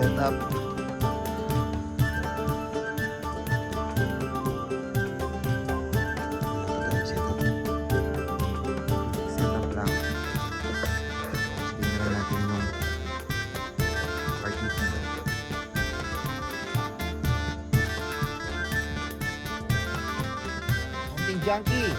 setup. Setup lang. Tingnan natin yung RTP. Konting junkie.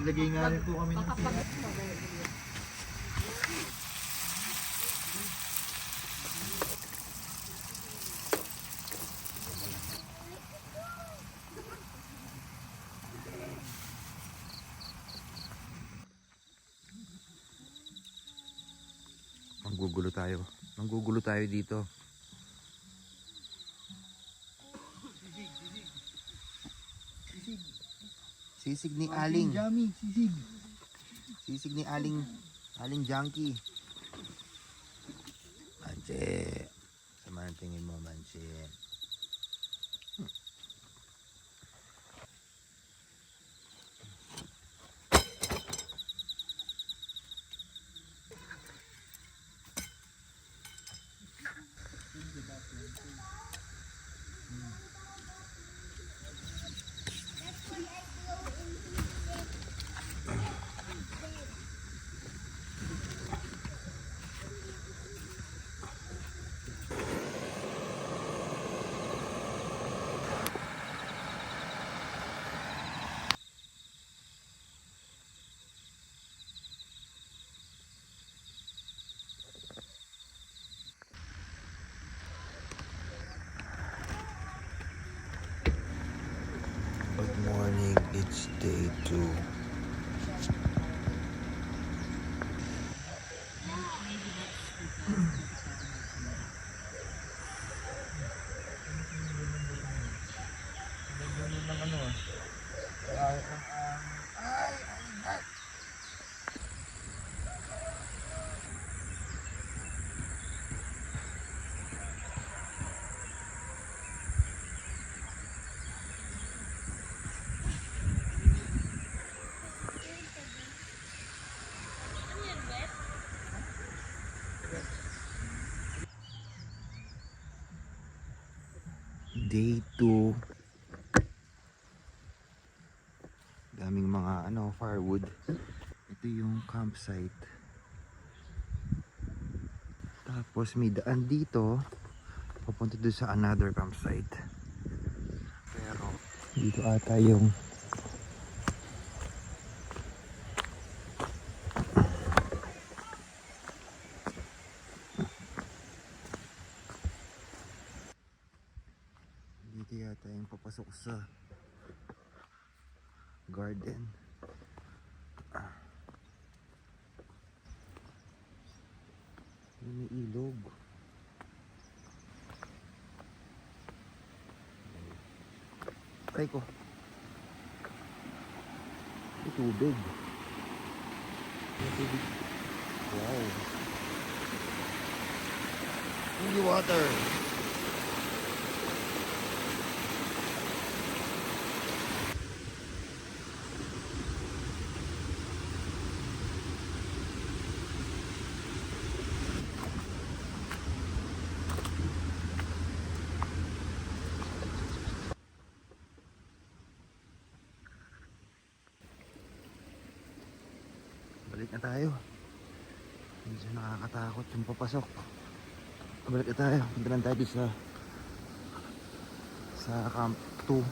Naglagay nga rin po kami ng pinag. Manggugulo tayo dito. Sisig ni Aling. Sisig ni Aling Junkie. Manche. Sama ang tingin mo, Manche. Good morning, it's day 2. Day 2. Daming mga firewood. Ito yung campsite. Tapos may daan dito papunta doon sa another campsite. Pero dito ata yung dito yata yung papasok sa garden. May ilog. Try ko. May tubig. May tubig. Wow. Holy water. Balik na tayo. Medyo nakakatakot yung papasok. Balik na tayo. Punta lang tayo sa Camp 2.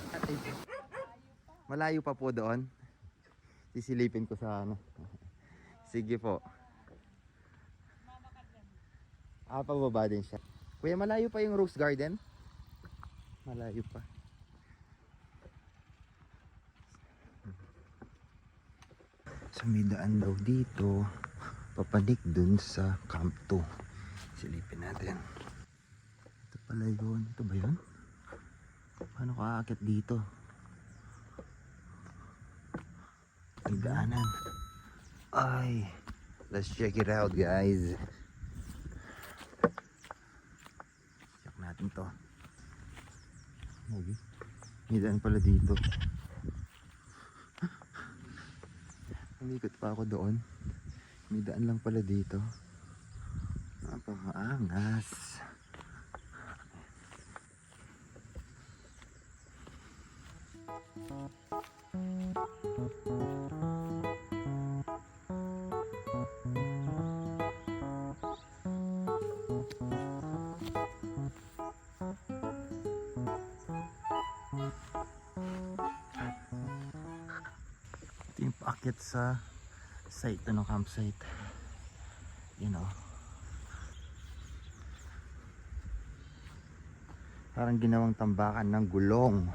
Malayo pa po doon. Sisilipin ko sa ano. Sige po. Pababa din siya. Kuya, malayo pa yung Rose Garden? Malayo pa. So may daan daw dito papanik dun sa Camp 2. Silipin natin. Ito pala yun. Ito ba yun? Paano ka aakit dito? May daanan. Ay, let's check it out, guys. Check natin to. May daan pala dito. Umikot pa ako doon. May daan lang pala dito. Napakaangas. Ito yung paakyat sa site, campsite. You know. Parang ginawang tambakan ng gulong.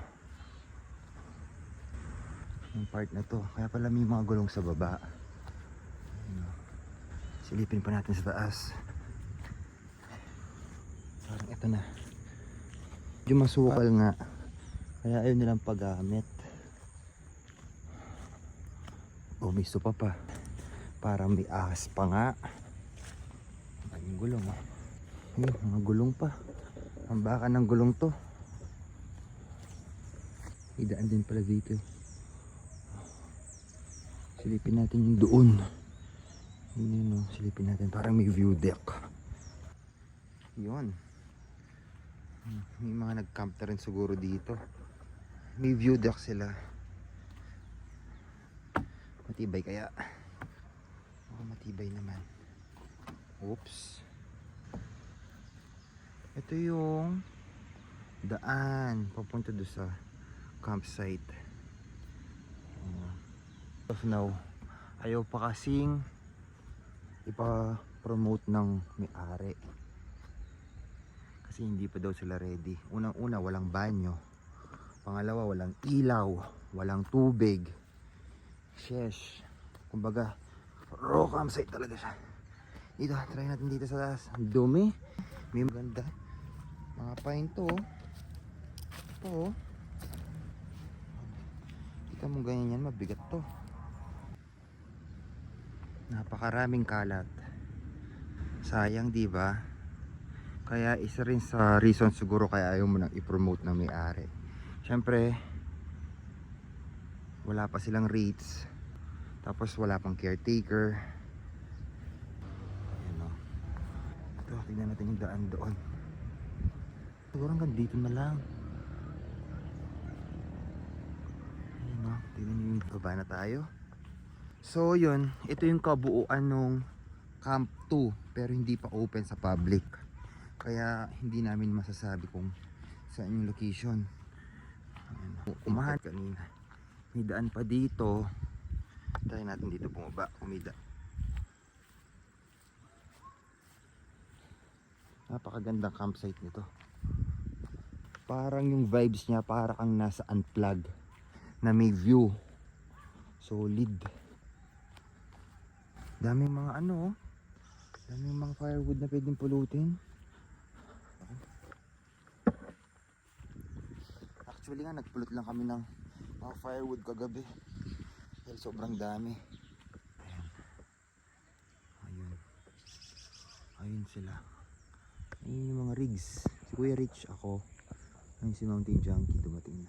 Yung part na to. Kaya pala may mga gulong sa baba. You know. Silipin pa natin sa taas. Parang ito na. Yung masukal nga. Kaya ayaw nilang paggamit. Gumisto pa. Parang may ahas pa nga. Ang gulong oh. Mga gulong pa. Ang baka ng gulong to. Idaan din pala dito. Silipin natin yung doon. Yun, silipin natin. Parang may view deck. Yun. May mga nag-camp na rin siguro dito. May view deck sila. Matibay kaya. Matibay naman. Oops. Ito yung daan papunta doon sa campsite. Of now, ayaw pa kasing ipa-promote ng may-ari. Kasi hindi pa daw sila ready. Unang-una, walang banyo. Pangalawa, walang ilaw. Walang tubig. Sheesh. Kumbaga, raw campsite talaga siya. Dito, try natin dito sa taas. Ang dumi. May maganda. Mga pine to. Ito. Kita mo ganyan yan, mabigat to. Napakaraming kalat. Sayang, di ba? Kaya isa rin sa reason siguro kaya ayaw mo nang i-promote ng may-ari. Siyempre, wala pa silang rates. Tapos wala pang caretaker. Ayan o. Ito, tingnan natin yung daan doon. Siguro hanggang dito na lang. Ayan o, tingnan nyo yung baba na tayo. So yun, ito yung kabuuan ng Camp 2. Pero hindi pa open sa public. Kaya hindi namin masasabi kung saan yung location. Ayan, umahan kanina. May daan pa dito. Try natin dito bumaba, umida. Napakagandang campsite nito. Parang yung vibes niya para kang nasa unplug na may view. Solid. Daming mga ano, daming mga firewood na pwedeng pulutin. Actually nga, nagpulot lang kami ng mga firewood kagabi. Dahil sobrang dami. Ayun. Ayun sila. Ayun yung mga rigs. Si Kuya Rich, ako. Ayun si Mountain Junkie, dumating na.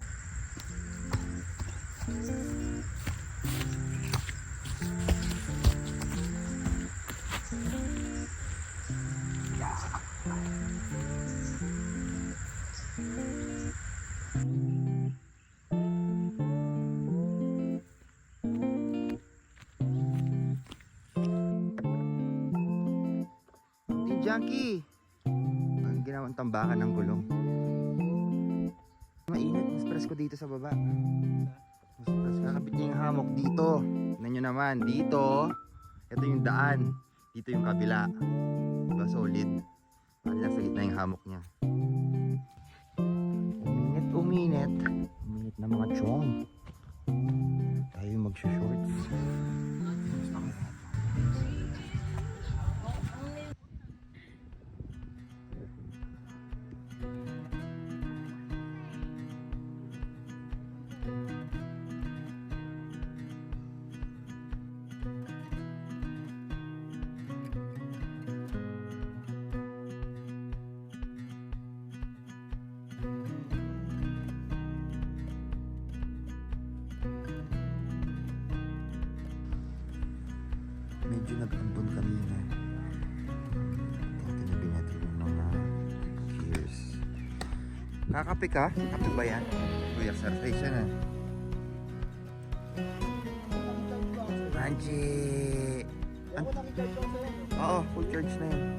Mountain Junkie! Ang ginawang tambakan ng gulong. Mainit, mas presko dito sa baba. Mas presko. Kakabit niya yung hammock dito. Tignan nyo naman, dito. Ito yung daan. Dito yung kabila. Diba, solid. Lang sa gitna yung hammock niya. Uminit, uminit. Uminit na mga chong. Tayo mag-shorts. Medyo nag-ambon kanina. Tinabi natin yung mga gears. Kakape ka? Kape ba yan? Kuya, exercise yan eh. Anji! Oo, full charge na yun.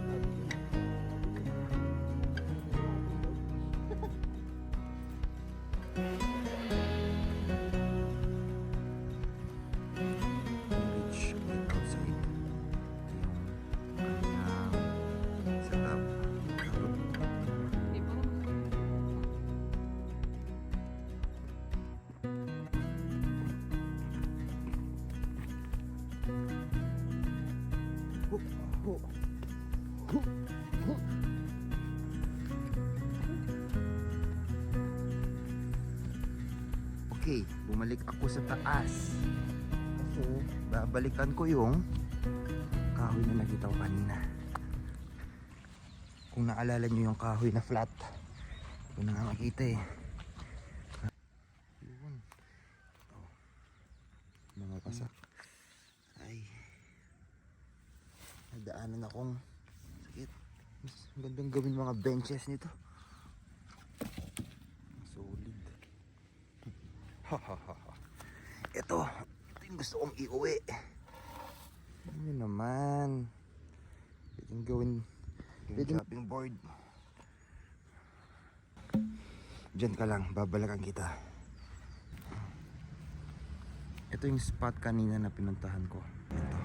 Okay, bumalik ako sa taas. Kasi babalikan ko yung kahoy na nakita ko kanina. Kung naalala nyo yung kahoy na flat, hindi ko na nga makita eh. Yun. Oh. Mga pasak. Ay. Nadaanan akong sakit. Mas magandang gawin mga benches nito. Solid. Ito yung gusto kong iuwi. Ano naman? Pwedeng gawin chopping board. Diyan ka lang, babalikan kita. Ito yung spot kanina na pinuntahan ko. Ito.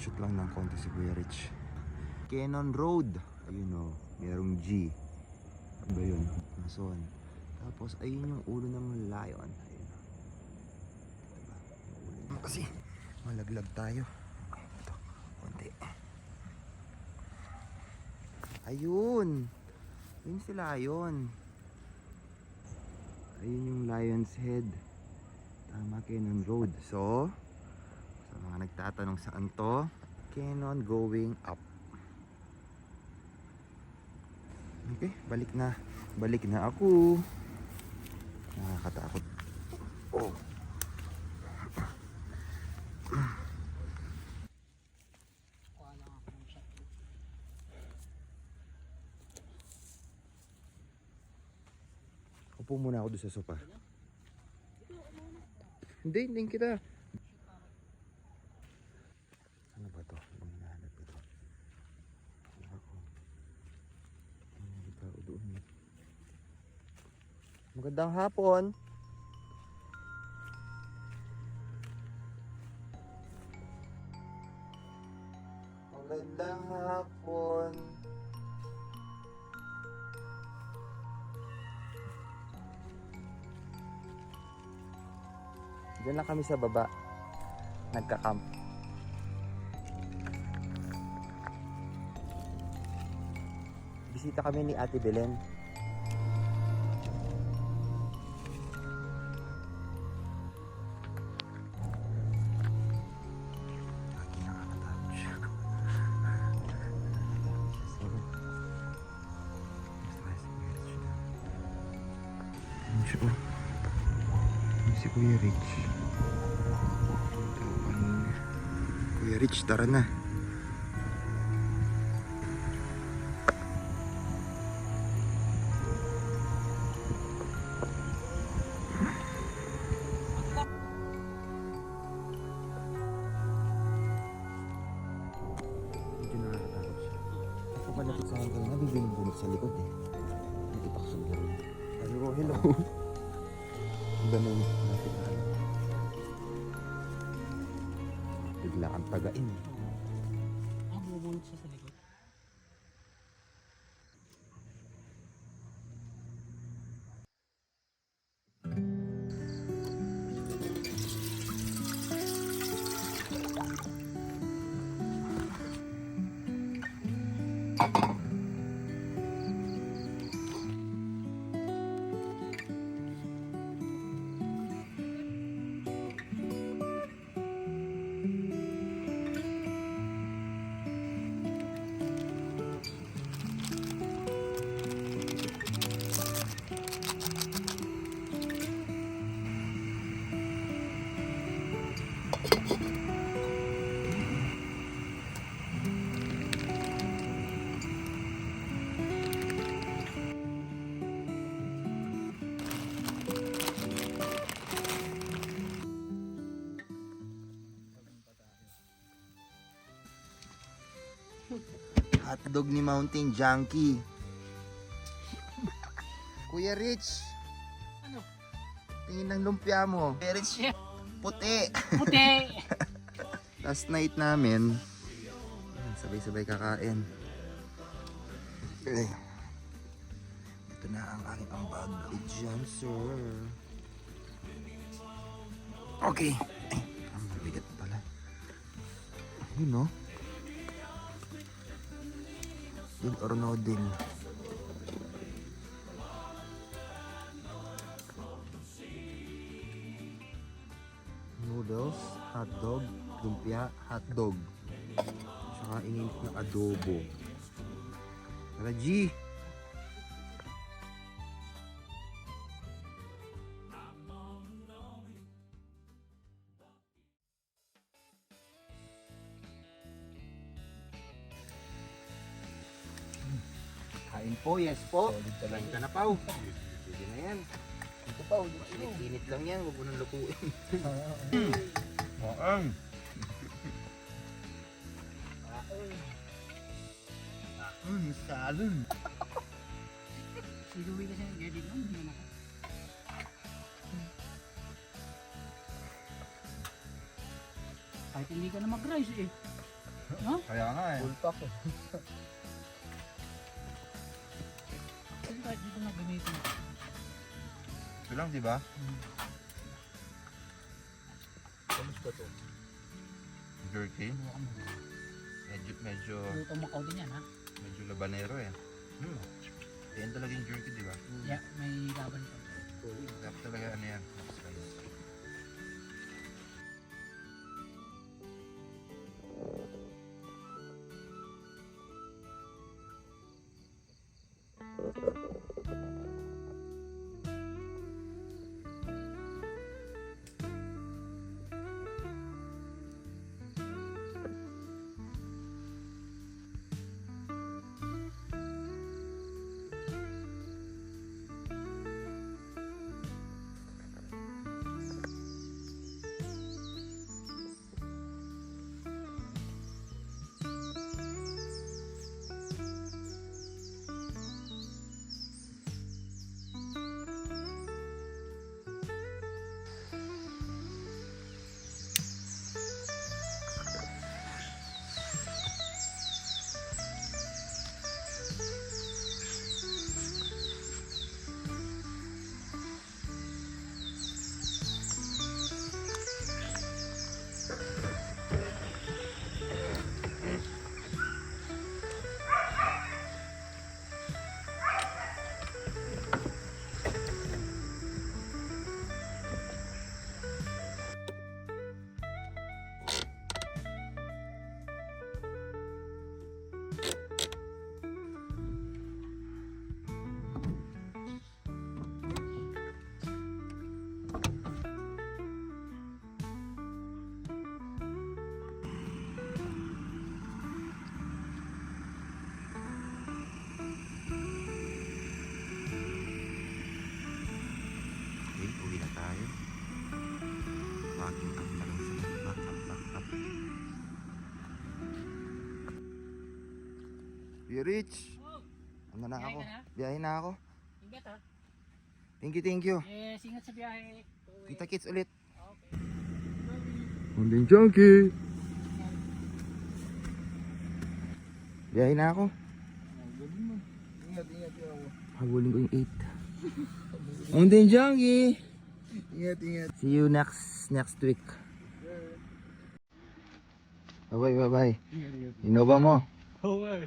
Shoot lang ng konti si Kuya Rich. Cannon Road. Ayun o, merong G. Ano ba yun? Nason. Tapos ayun yung ulo ng lion. Ayun. Diba? Yung ulo. Kasi malaglag tayo. Ito, konti. Ayun. Yun si lion. Ayun yung lion's head. Tama, Cannon Road. So, sa mga nagtatanong saan to, Cannon going up. Okay, balik na. Balik na ako. Nakakatakot. Oh. Upo muna ako doon sa sopa. Hindi kita. Ano ba to? Anong hinahanap ito? Ako. Hindi pa ako doon. Magandang hapon. Magandang hapon. Diyan lang kami sa baba. Nagka-camp. Bisita kami ni Ate Belen. Rich, oh. Yan si Kuya Rich. Ito, kanina. Kuya Rich, tara na. Medyo nakakatakot siya. Ako palapit sa akin kanina, bibigyan bunot sa likod eh. Natipak sa buwan. Hello, hello. Ang dami yung lapit na ano. Bigla kang tagain eh. Bubunot siya sa likod. Hotdog ni Mountain Junkie. Kuya Rich. Ano? Tingin ng lumpia mo. Kuya Rich, puti. Puti! Last night namin, sabay-sabay kakain. Eh, ito na ang aking ambag. Diyan, sir. Okay. Ay, ang bigat pala. Yun, no? Din or no din. Noodles, hotdog, lumpia, hotdog. Tsaka init na adobo. Tara, G! Kain po, yes po. Kain ka na, Pao. Pwede na yan. Ito, Pao. Init lang yan. Huwag mo nang lutuin. Maang. Salon. Si Louie kasi nag-edit lang. Hindi naman ako. Kahit hindi ka na mag-rice eh. No? Kaya nga eh. Full pack eh. Kasi kahit dito na gamitin. Ito lang, di ba? Kamusta to? Jerky? Medyo Lutong Macau din yan ha. medyo labanero eh. Yan talaga yung jerky, di ba? Yeah, may laban pa. Dapat talaga ano yan. Spice. parking up na lang sila. Back up. Be rich! Oh, Ano na biyahe ako? ka na? Biyahe na ako. ingat ha. Thank you. Yes, ingat sa biyahe. Kita kits ulit. Okay. Hunding junkie! Biyahe na ako. Ingat yun. Habulin ko yung 8. Hunding junkie! Ingat. See you next week. Bye. Ingat. Innova mo. Oo.